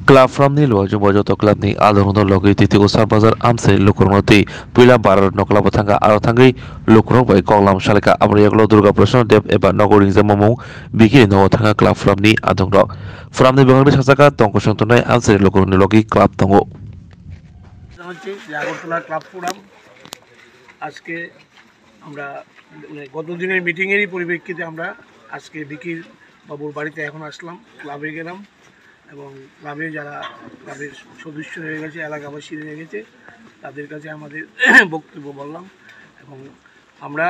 Club from ni lo jumbo joto club ni adon no logi titi usar bazar amse lukurno ti pila barar no club thanga aro thangai lukurno bai konglam shalika amri yaglo durga prasna dev eba nogori jamamung biki no thanga club from ni adon ro from ni bangri sasaka tongko santone amse lukurno logi club tongo হচ্ছে যে Agartala club forum আজকে আমরা গত দিনের মিটিংয়েরই পরিপ্রেক্ষিতে আমরা আজকে বিকির বাবুর বাড়িতে এখন আসলাম, ক্লাবে গেলাম এবং ক্লাবে যারা ক্লাবের সদস্য হয়ে গেছে, এলাকাবাসী হয়ে গেছে, তাদের কাছে আমাদের বক্তব্য বললাম এবং আমরা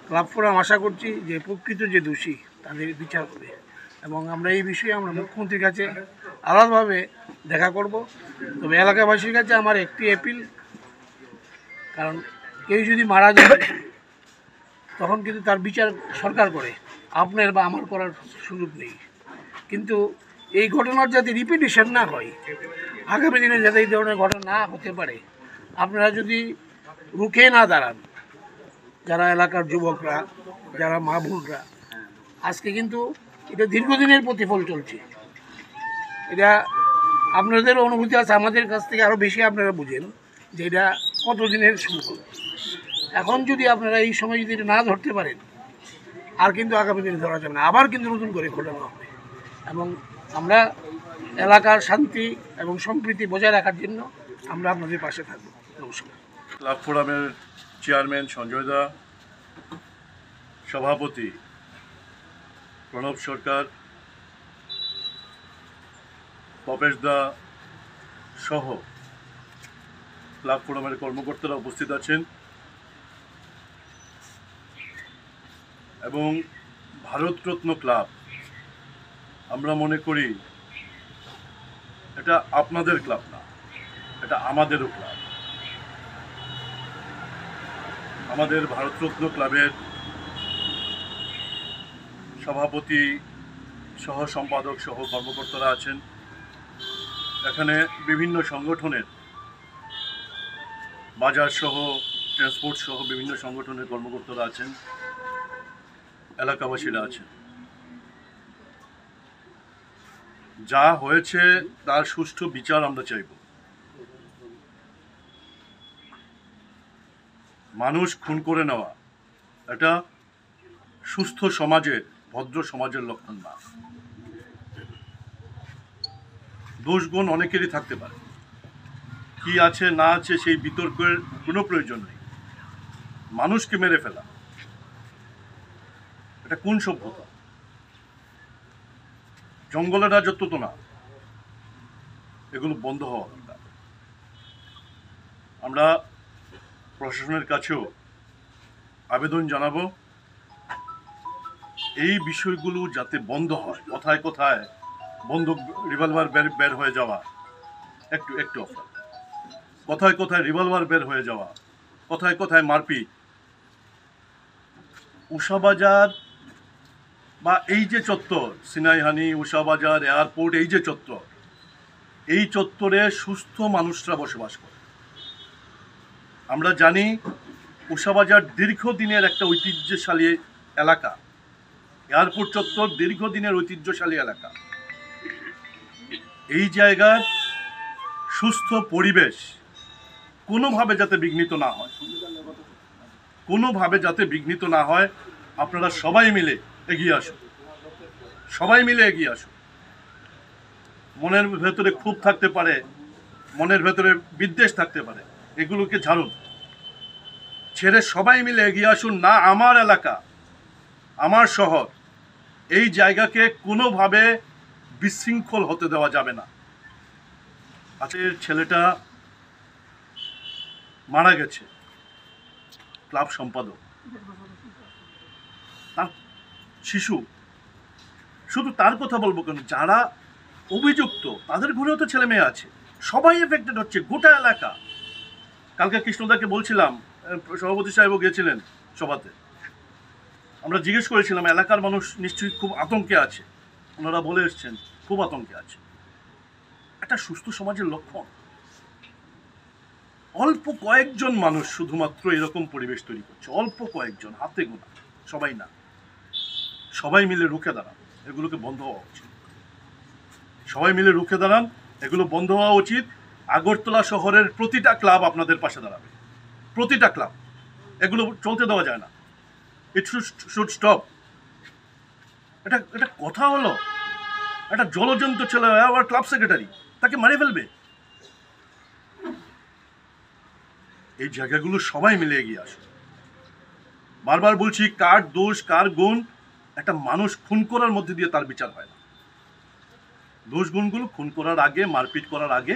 ক্লাব ফোরাম আশা করছি যে প্রকৃত যে দোষী তাদের বিচার হবে এবং আমরা এই বিষয়ে আমরা মুখ্যমন্ত্রীর কাছে আলাদাভাবে দেখা করব। তবে এলাকাবাসীর কাছে আমার একটি অ্যাপিল, কারণ কেউ যদি মারা যায় তখন কিন্তু তার বিচার সরকার করে, আপনার বা আমার করার সুযোগ নেই। কিন্তু এই ঘটনার যাতে রিপিটেশন না হয়, আগামী দিনে যাতে এই ধরনের ঘটনা না হতে পারে, আপনারা যদি রুখে না দাঁড়ান, যারা এলাকার যুবকরা, যারা মা বোনরা, আজকে কিন্তু এটা দীর্ঘদিনের প্রতিফল চলছে। এটা আপনাদের অনুভূতি আছে, আমাদের কাছ থেকে আরও বেশি আপনারা বুঝেন যে এটা কতদিনের সংকট। এখন যদি আপনারা এই সময় যদি এটা না ধরতে পারেন, আর কিন্তু আগামী দিনে ধরা যাবে না, আবার কিন্তু নতুন করে ঘটনা হবে। এবং আমরা এলাকার শান্তি এবং সম্প্রীতি বজায় রাখার জন্য আমরা আপনাদের পাশে থাকবো। নমস্কার। ক্লাব ফোরামের চেয়ারম্যান সঞ্জয় দা, সভাপতি প্রণব সরকার, পপেশ দা সহ ক্লাব ফোরামের কর্মকর্তারা উপস্থিত আছেন এবং ভারতরত্ন ক্লাব, আমরা মনে করি এটা আপনাদের ক্লাব না, এটা আমাদেরও ক্লাব। আমাদের ভারতরত্ন ক্লাবের সভাপতি সহ সম্পাদক সহ কর্মকর্তারা আছেন। এখানে বিভিন্ন সংগঠনের, বাজার সহ ট্রান্সপোর্ট সহ বিভিন্ন সংগঠনের কর্মকর্তারা আছেন, এলাকাবাসীরা আছেন। যা হয়েছে তার সুষ্ঠু বিচার আমরা চাইব। মানুষ খুন করে নেওয়া এটা সুস্থ সমাজের, ভদ্র সমাজের লক্ষণ না। দোষগুণ অনেকেরই থাকতে পারে, কি আছে না আছে সেই বিতর্কের কোনো প্রয়োজন নেই। মানুষকে মেরে ফেলা এটা কোন সভ্যতা? জঙ্গলের রাজত্ব তো না, এগুলো বন্ধ হওয়া দরকার। আমরা প্রশাসনের কাছেও আবেদন জানাবো এই বিষয়গুলো যাতে বন্ধ হয়। কোথায় কোথায় বন্দুক, রিভলভার বের হয়ে যাওয়া, একটু অফার, কোথায় কোথায় রিভলভার বের হয়ে যাওয়া, কোথায় কোথায় মারপিট। উষাবাজার বা এই যে চত্বর, সিনাইহানি, উষাবাজার, এয়ারপোর্ট, এই যে চত্বর, এই চত্বরে সুস্থ মানুষরা বসবাস করে। আমরা জানি উষাবাজার দীর্ঘদিনের একটা ঐতিহ্যশালী এলাকা, এয়ারপোর্ট চত্বর দীর্ঘদিনের ঐতিহ্যশালী এলাকা। এই জায়গার সুস্থ পরিবেশ কোনোভাবে যাতে বিঘ্নিত না হয়, কোনোভাবে যাতে বিঘ্নিত না হয়, আপনারা সবাই মিলে এগিয়ে আসুন, সবাই মিলে এগিয়ে আসুন। মনের ভেতরে ক্ষোভ থাকতে পারে, মনের ভেতরে বিদ্বেষ থাকতে পারে, এগুলোকে ঝাড়ুন, ছেড়ে সবাই মিলে এগিয়ে আসুন। না আমার এলাকা, আমার শহর, এই জায়গাকে কোনোভাবে বিশৃঙ্খল হতে দেওয়া যাবে না। আজকের ছেলেটা মারা গেছে, ক্লাব সম্পাদক, তার শিশু, শুধু তার কথা বলবো কেন, যারা অভিযুক্ত তাদের ঘরেও তো ছেলে মেয়ে আছে, সবাই এফেক্টেড হচ্ছে, গোটা এলাকা। কালকে কৃষ্ণদাকে বলছিলাম, সভাপতি সাহেবও গিয়েছিলেন সভাতে, আমরা জিজ্ঞেস করেছিলাম এলাকার মানুষ নিশ্চয়ই খুব আতঙ্কে আছে, ওনারা বলে এসছেন খুব আতঙ্কে আছে। একটা সুস্থ সমাজের লক্ষণ অল্প কয়েকজন মানুষ শুধুমাত্র এরকম পরিবেশ তৈরি করছে, অল্প কয়েকজন, হাতে গোনা, সবাই না। সবাই মিলে রুখে দাঁড়ান, এগুলোকে বন্ধ হওয়া উচিত। সবাই মিলে রুখে দাঁড়ান, এগুলো বন্ধ হওয়া উচিত। আগরতলা শহরের প্রতিটা ক্লাব আপনাদের পাশে দাঁড়াবে, প্রতিটা ক্লাব। এগুলো চলতে দেওয়া যায় না, ইট শুড স্টপ। এটা এটা কথা হলো? একটা জলজন্ত ছেলে আবার ক্লাব সেক্রেটারি, তাকে মারে ফেলবে? এই জায়গাগুলো সবাই মিলে এগিয়ে আসে। বারবার বলছি, কার দোষ কার গুণ, একটা মানুষ খুন করার মধ্যে দিয়ে তার বিচার হয় না। দোষ গুণগুলো খুন করার আগে, মারপিট করার আগে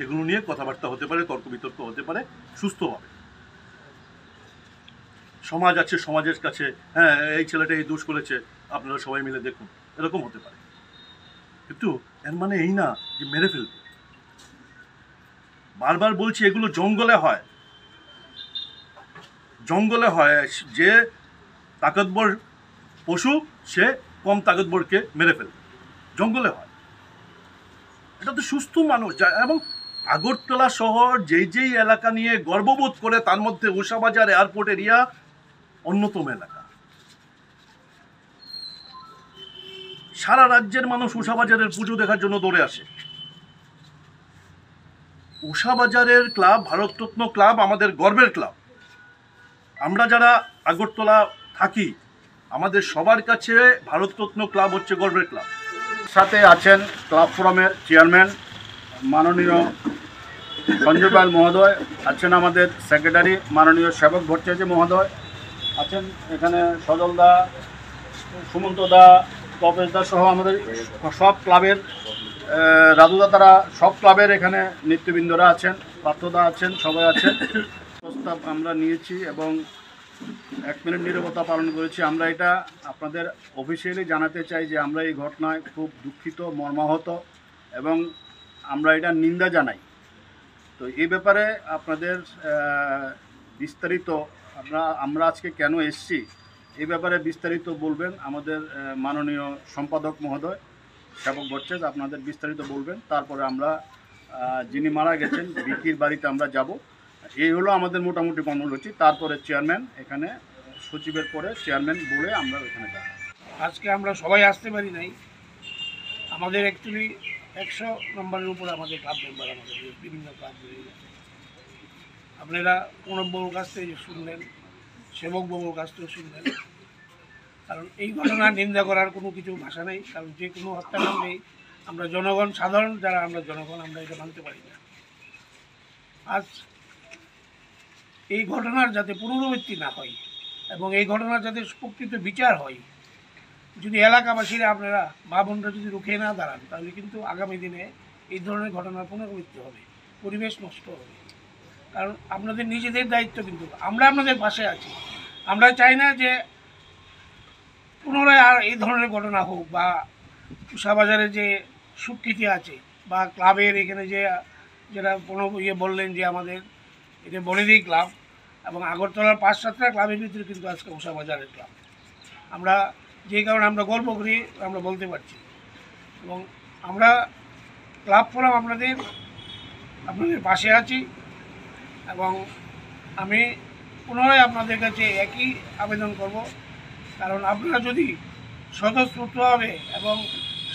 এগুলো নিয়ে কথাবার্তা হতে পারে, তর্ক বিতর্ক হতে পারে সুস্থভাবে। সমাজ আছে, সমাজের কাছে হ্যাঁ এই ছেলেটা এই দোষ করেছে, আপনারা সবাই মিলে দেখুন, এরকম হতে পারে। কিন্তু এর মানে এই না যে মেরে ফেলবে। বারবার বলছি, এগুলো জঙ্গলে হয়, জঙ্গলে হয়। যে তাকতবর পশু সে কম তাকতবরকে মেরে ফেলে, জঙ্গলে হয়। এটা তো সুস্থ মানুষ এবং আগরতলা শহর যেই এলাকা নিয়ে গর্ববোধ করে, তার মধ্যে উষাবাজার এয়ারপোর্ট এরিয়া অন্যতম এলাকা। সারা রাজ্যের মানুষ উষাবাজারের পুজো দেখার জন্য দৌড়ে আসে। উষাবাজারের ক্লাব, ভারতরত্ন ক্লাব আমাদের গর্বের ক্লাব। আমরা যারা আগরতলা থাকি, আমাদের সবার কাছে ভারতরত্ন ক্লাব হচ্ছে গর্বের ক্লাব। সাথে আছেন ক্লাব ফোরামের চেয়ারম্যান মাননীয় সঞ্জয় পাল মহোদয়, আছেন আমাদের সেক্রেটারি মাননীয় সেবক ভট্টাচার্য মহোদয়, আছেন এখানে সজল দা, সুমন্ত দা, তপেশ দা সহ আমাদের সব ক্লাবের রাজুদা, তারা সব ক্লাবের এখানে নেতৃবৃন্দরা আছেন, পাত্রদা আছেন, সবাই আছেন। প্রস্তাব আমরা নিয়েছি এবং 1 মিনিট নীরবতা পালন করেছি। আমরা এটা আপনাদের অফিসিয়ালি জানাতে চাই যে আমরা এই ঘটনায় খুব দুঃখিত, মর্মাহত এবং আমরা এটা নিন্দা জানাই। তো এই ব্যাপারে আপনাদের বিস্তারিত আমরা আজকে কেন এসেছি এই ব্যাপারে বিস্তারিত বলবেন আমাদের মাননীয় সম্পাদক মহোদয় সেবক ভট্টাচার্য, আপনাদের বিস্তারিত বলবেন। তারপরে আমরা যিনি মারা গেছেন বিকির বাড়িতে আমরা যাব। এই হলো আমাদের মোটামুটি কর্মসূচি। তারপরে চেয়ারম্যান, এখানে সচিবের পরে চেয়ারম্যান বলে আমরা ওখানে যাব। আজকে আমরা সবাই আসতে পারি নাই। আমাদের অ্যাকচুয়ালি 100 নম্বরের উপরে আমাদের ক্লাব মেম্বার, আমাদের বিভিন্ন ক্লাব। আপনারা প্রণববাবুর কাছ থেকে শুনলেন, সেবকবাবুর কাছ থেকে শুনলেন। কারণ এই ঘটনার নিন্দা করার কোনো কিছু ভাষা নেই। কারণ যে কোনো হত্যাকাণ্ডেই আমরা জনগণ, সাধারণ যারা আমরা জনগণ, আমরা এটা মানতে পারি না। আজ এই ঘটনার যাতে পুনরাবৃত্তি না হয় এবং এই ঘটনার যাতে প্রকৃত বিচার হয়, যদি এলাকাবাসীরা, আপনারা মা বোনরা যদি রুখে না দাঁড়ান, তাহলে কিন্তু আগামী দিনে এই ধরনের ঘটনার পুনরাবৃত্তি হবে, পরিবেশ নষ্ট হবে। কারণ আপনাদের নিজেদের দায়িত্ব, কিন্তু আমরা আপনাদের পাশে আছি। আমরা চাই না যে পুনরায় আর এই ধরনের ঘটনা হোক, বা উষাবাজারে যে স্বীকৃতি আছে বা ক্লাবের এখানে যে যেটা কোনো বললেন যে আমাদের এটা বনেদি ক্লাব এবং আগরতলার 5-7টা ক্লাবের ভিতরে কিন্তু আজকে উষাবাজারের ক্লাব। আমরা যেই কারণে আমরা গল্প করি, আমরা বলতে পারছি। এবং আমরা ক্লাব ফোরাম আপনাদের পাশে আছি। এবং আমি পুনরায় আপনাদের কাছে একই আবেদন করব, কারণ আপনারা যদি স্বতঃস্ফূর্তভাবে এবং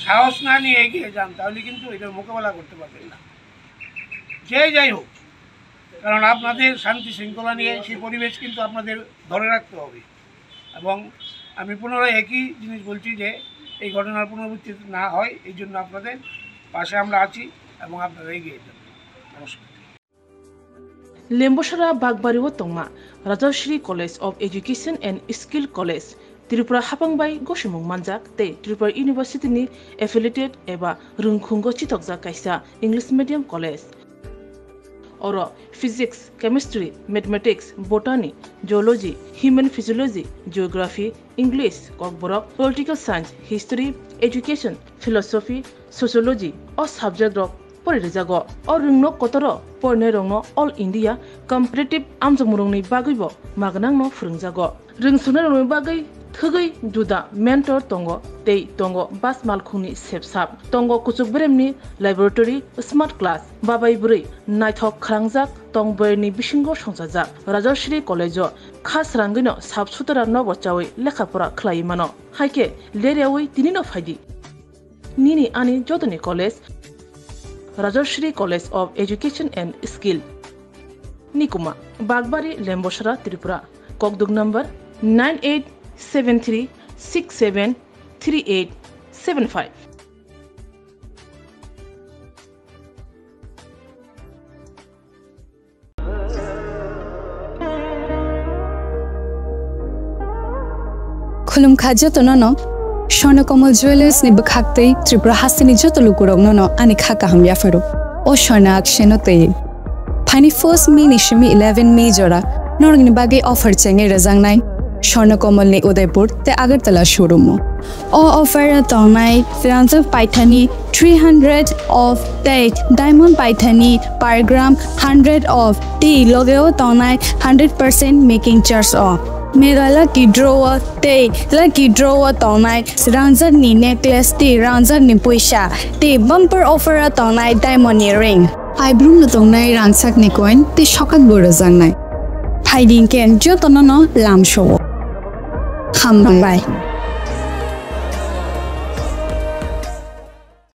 সাহস না নিয়ে এগিয়ে যান, তাহলে কিন্তু এটার মোকাবেলা করতে পারবেন না, যাই হোক। কারণ আপনাদের শান্তি শৃঙ্খলা নিয়ে সেই পরিবেশ কিন্তু আপনাদের ধরে রাখতে হবে। এবং আমি পুনরায় একই জিনিস বলছি যে এই ঘটনার পুনরাবৃত্তি না হয়, এই জন্য আপনাদের পাশে আমরা আছি এবং আপনারা এগিয়ে যান। নমস্কার। Lembosara Bagbariwo Tongma, Rajashri College of Education and Skill College, Tripura Hapangbai Goshimung Manjak, Te Tripura University ni affiliated eba Rungkhungo Chitokja Kaisa English Medium College. Oro Physics, Chemistry, Mathematics, Botany, Geology, Human Physiology, Geography, English, Kokborok, Political Science, History, Education, Philosophy, Sociology, or subject of Porizago, or Rungno Kotoro, Pornerongno, All India, Competitive Amjamurungni Bagibo, Magnang no Frungzago. Ringsunarung Bagai, Tugai, Duda, Mentor Tongo, Tei Tongo, Bas Malkuni Sepsap, Tongo Kusubremni, Laboratory, Smart Class, Babai Buri, Nighthawk Krangjak, Tongberni Bishingo Shonsajak, Rajashri College, Khas Rangino, Subsutara Novochawi, Lekapura Klaimano, Haike, Leriawi, Dinino Fadi. Nini Ani Jodani College, Rajashri College of Education and Skill. Nikuma, Bagbari, Lemboshara, Tripura. Kokdug number 9873673875. Khulum khaja no Swarnakomal Jewelers ni bakhakte Tripura hasini joto lukurok no ani khaka hamya faru o Swarna aksheno te Pani first May ni shimi 11 May jora norgni bagi offer chenge razang nai Swarnakomal ni Udaipur te Agartala showroom o offer tongnai Firanza Paithani 300 of date diamond Paithani per gram 100 of tea logeo tongnai 100% making charge off Mega lucky drawer te lucky drawer tonai Ranzar ni necklace te Ranzar ni puisha te bumper offer a tonai diamond ring I bloom the tonai ransak ni coin te shokak borazang nai Hiding ken jo tonono lam show Ham bye